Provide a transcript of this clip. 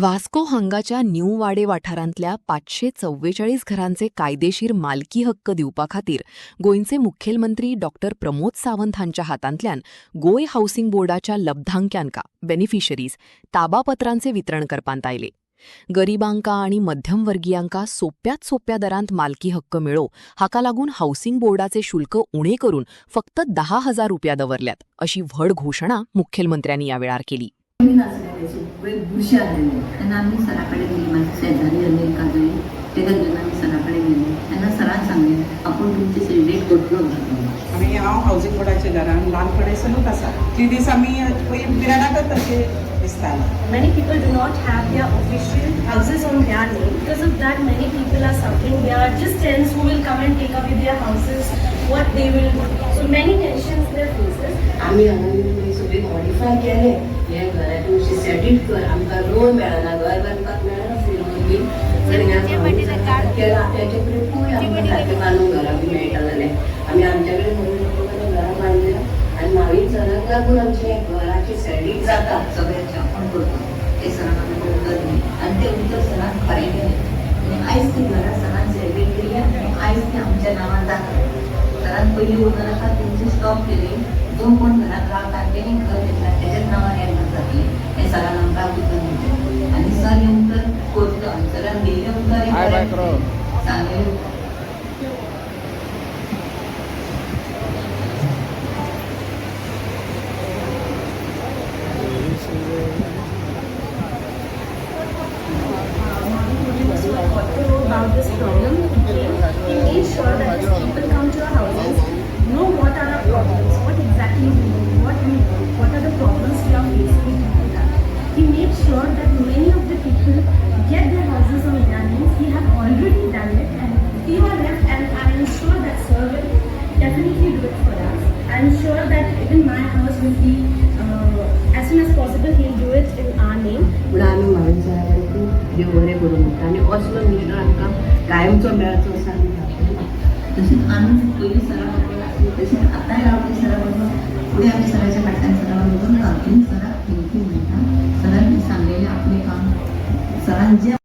वास्को हांगाच्या न्यू वाडे वाठारांतल्या 544 घरांचे कायदेशीर मालकी हक्क दिवपा खातीर गोंयचे मुखेलमंत्री डॉक्टर प्रमोद सावंत हांच्या हातांतल्यान गोय हावसिंग बोर्डाच्या लब्धांक्यांका बेनिफिशरीज ताबापत्रांचे वितरण करपांत आयले. गरिबांका आनी मध्यमवर्गीयांका सोप्यात सोप्या दरांत मालकी हक्क मेळो हाका लागून हावसिंग बोर्डाचे शुल्क उणे करून फक्त 10,000 रुपया दवरल्यात अशी व्हड घोषणा मुखेलमंत्र्यांनी ह्या वेळार केली. बुरशी आलेले त्यांना आम्ही सराकडे गेली, माझे शेजारी अनेक काजळी ते गंजन आम्ही सराकडे गेले. त्यांना सरान सांगले आपण तुमचे सेलिब्रेट करतलो. आम्ही हांव हावसिंग बोर्डाच्या घरान ल्हानपणासूनच आसा. ती दीस आमी पयलीं बिराडाकच तशें दिसतालें. Many people do not have their official houses on their name. Because of that, many people are suffering. They are just tenants who will come and take away their houses, what they will do. So many tensions they faces. आम्ही हांगा सगळे modify केले. हे घरातून सेटीट कर, आमकां loan मेळना, घर बांदपाक मेळना, फिरून बी केला. त्याचे कडेन पळय आमकां सारकें बांदून घरां बी मेळटा जाल्यार आमी आमच्या कडेन म्हणून घरां बांदल्या आनी मागीर सराक लागून आमचे घराची सेटीट जाता. सगळ्यांचे आपण करतो ते सराक आमी उत्तर दिलें आनी ते उतर सराक खरें केलें. आयज ती घरां सरान सेलिब्रेट केली आनी आयज ती आमच्या नांवार जाता. सरान पयलीं उदराक तेंची स्टॉप केली. जो कोण घरात रावता तेणी घर घेतला त्याच्याच नावार येणार जातली. हे सरान आमकां उतर दिलें आनी सर हें उतर करतो आनी सरान दिल्लें उतर सांगलें. About this problem, he made sure that his people come to our houses, know what are our problems, what exactly we need, what are the problems we are facing with that. He made sure that many of the people get their houses on their names. He have already done it, and few are left, and I am sure that sir will definitely do it for us. I am sure that even my house will be as soon as possible. He will do it in our name. म्हणून आमी मागीर सराकडे खूब देव बरें करूं म्हणटा आनी असलो निर्णय आमकां कायमचो मेळचो असो आमी भावता. तशेंच आमी पयलीं सरा बरोबर आसली तशेंच आतांय रावतली सरा बरोबर. फुडें आमी सराच्या फाटल्यान सरा बरोबर रावतली. सराक थँक्यू म्हणटा. सरान सांगलेलें आपलें काम सरान जें